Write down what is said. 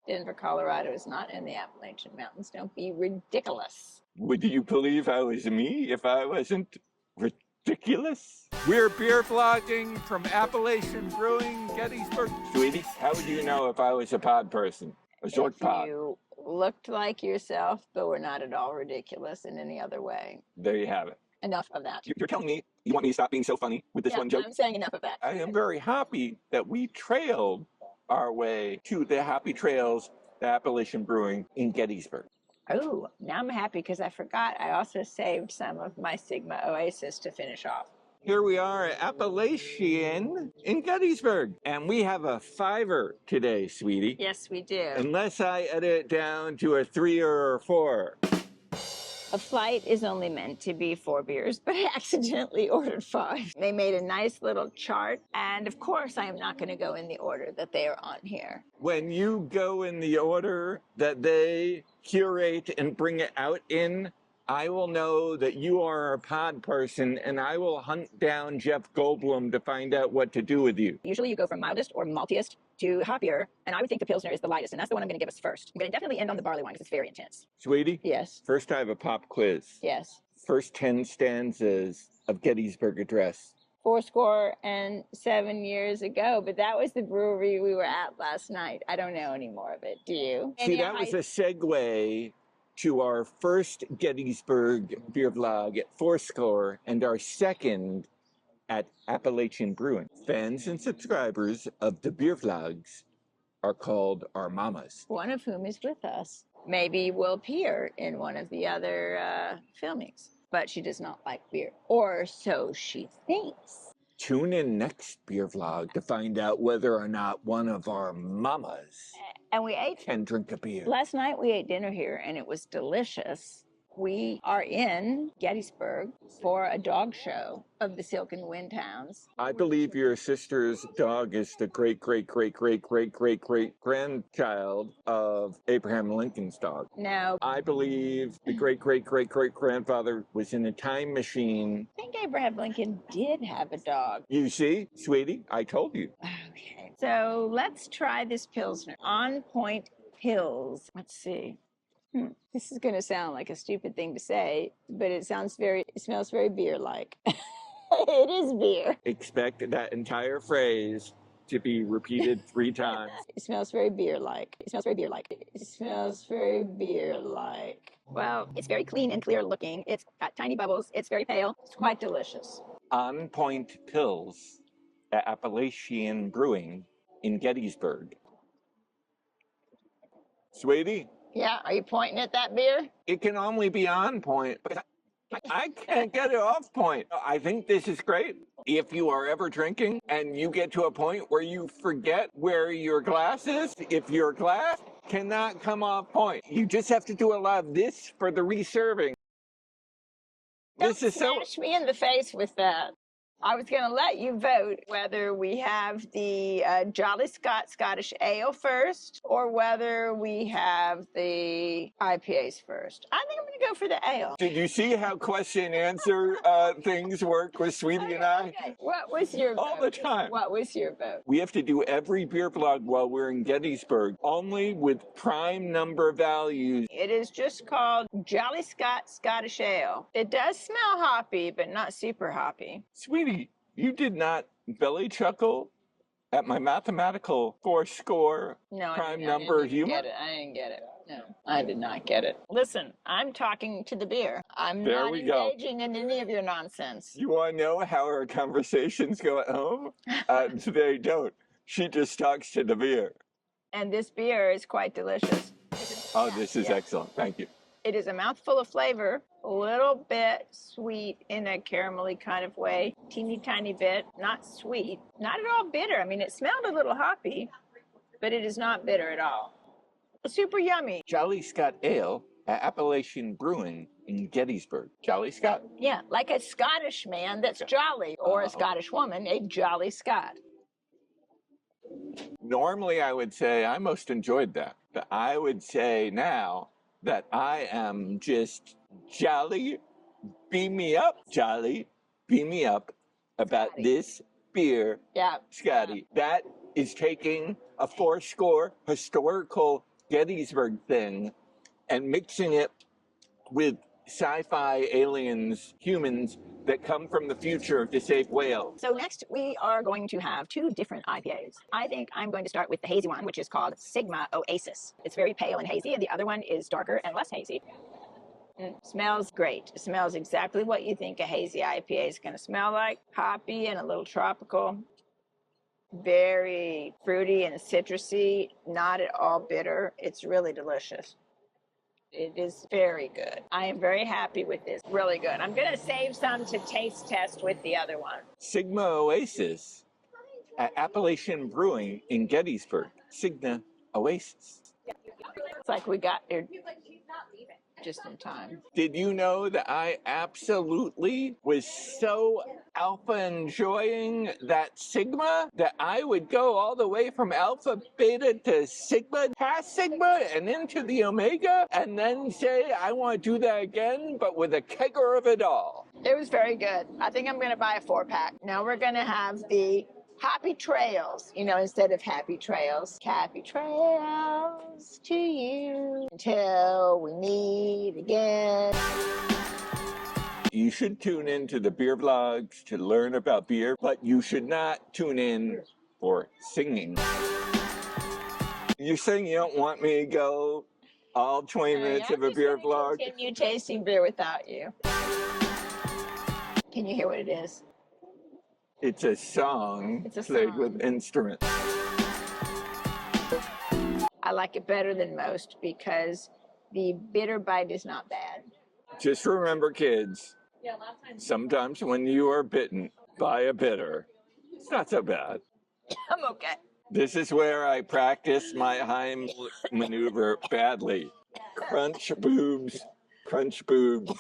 Denver, Colorado is not in the Appalachian Mountains. Don't be ridiculous. Would you believe I was me if I wasn't ridiculous? We're beer vlogging from Appalachian Brewing, Gettysburg. Sweetie, how would you know if I was a pod person? A Zork pod? You looked like yourself, but were not at all ridiculous in any other way. There you have it. Enough of that. You're telling me you want me to stop being so funny with this one joke? I'm saying enough of that. I am very happy that we trailed our way to the happy trails, the Appalachian Brewing in Gettysburg. Oh, now I'm happy because I forgot I also saved some of my Sigma Oasis to finish off. Here we are at Appalachian in Gettysburg, and we have a 5-er today, sweetie. Yes, we do. Unless I edit it down to a 3 or a 4. A flight is only meant to be 4 beers, but I accidentally ordered 5. They made a nice little chart, and of course I am not going to go in the order that they are on here. When you go in the order that they curate and bring it out in, I will know that you are a pod person, and I will hunt down Jeff Goldblum to find out what to do with you. Usually you go from mildest or maltiest to hoppier, and I would think the Pilsner is the lightest, and that's the one I'm going to give us first. I'm going to definitely end on the barley wine because it's very intense. Sweetie? Yes. First I have a pop quiz. Yes. First 10 stanzas of Gettysburg Address. 47 years ago, but that was the brewery we were at last night. I don't know any more of it. Do you? See, that was a segue to our first Gettysburg beer vlog at 4score and our second at Appalachian Brewing. Fans and subscribers of the beer vlogs are called our mamas. One of whom is with us. Maybe will appear in one of the other filmings, but she does not like beer, or so she thinks. Tune in next beer vlog to find out whether or not one of our mamas and we ate can drink a beer. Last night we ate dinner here and it was delicious. We are in Gettysburg for a dog show of the Silk and Wind Hounds. I believe your sister's dog is the great-great-great-great-great-great-grandchild of Abraham Lincoln's dog. No. I believe the great-great-great-great-grandfather was in a time machine. I think Abraham Lincoln did have a dog. You see, sweetie, I told you. Okay. So let's try this Pilsner. On Point Pils. Let's see. This is going to sound like a stupid thing to say, but it smells very beer-like. It is beer. Expect that entire phrase to be repeated 3 times. It smells very beer-like. It smells very beer-like. It smells very beer-like. Well, it's very clean and clear looking. It's got tiny bubbles. It's very pale. It's quite delicious. On Point Pils at Appalachian Brewing in Gettysburg. Sweetie? Yeah, are you pointing at that beer? It can only be on point, but I can't get it off point. I think this is great. If you are ever drinking and you get to a point where you forget where your glass is, if your glass cannot come off point, you just have to do a lot of this for the reserving. Don't smash me in the face with that. I was going to let you vote whether we have the Jolly Scott Scottish Ale first or whether we have the IPAs first. I think I'm going to go for the ale. Did you see how question and answer things work with Sweetie and I? Okay. What was your vote? All the time. What was your vote? We have to do every beer vlog while we're in Gettysburg, only with prime number values. It is just called Jolly Scott Scottish Ale. It does smell hoppy, but not super hoppy. Sweetie, you did not belly chuckle at my mathematical 4-score prime number humor? I didn't get it. No, I did not get it. Listen, I'm talking to the beer. I'm not engaging in any of your nonsense. You want to know how our conversations go at home? They don't. She just talks to the beer. And this beer is quite delicious. Oh, this is excellent. Thank you. It is a mouthful of flavor, a little bit sweet in a caramelly kind of way, teeny tiny bit, not sweet, not at all bitter. I mean, it smelled a little hoppy, but it is not bitter at all. Super yummy. Jolly Scott Ale at Appalachian Brewing in Gettysburg. Jolly Scott? Yeah, like a Scottish man that's jolly, or a Scottish woman, a Jolly Scott. Normally I would say I most enjoyed that, but I would say now that I am just jolly, beam me up, jolly, beam me up about this beer, Scotty. That is taking a 4-score historical Gettysburg thing and mixing it with sci-fi aliens, humans that come from the future to save whales. So next we are going to have two different IPAs. I think I'm going to start with the hazy one, which is called Sigma Oasis. It's very pale and hazy, and the other one is darker and less hazy. Smells great. It smells exactly what you think a hazy IPA is going to smell like. Hoppy and a little tropical. Very fruity and citrusy, not at all bitter. It's really delicious. It is very good. I am very happy with this. Really good. I'm going to save some to taste test with the other one. Sigma Oasis at Appalachian Brewing in Gettysburg. Sigma Oasis. It's like we got here just in time. Did you know that I absolutely was so alpha enjoying that Sigma that I would go all the way from alpha, beta to Sigma, past Sigma and into the Omega, and then say I want to do that again, but with a kegger of it all. It was very good. I think I'm going to buy a 4-pack. Now we're going to have the Happy Trails, you know, instead of Happy Trails. Happy Trails to you until we meet again. You should tune into the BeerVlogs to learn about beer, but you should not tune in for singing. You're saying you don't want me to go all 20 minutes of a beer vlog? Continue tasting beer without you. Can you hear what it is? It's a song played with instruments. I like it better than most because the bitter bite is not bad. Just remember, kids, sometimes when you are bitten by a bitter, it's not so bad. I'm okay. This is where I practice my Heim maneuver badly. Crunch boobs, crunch boobs.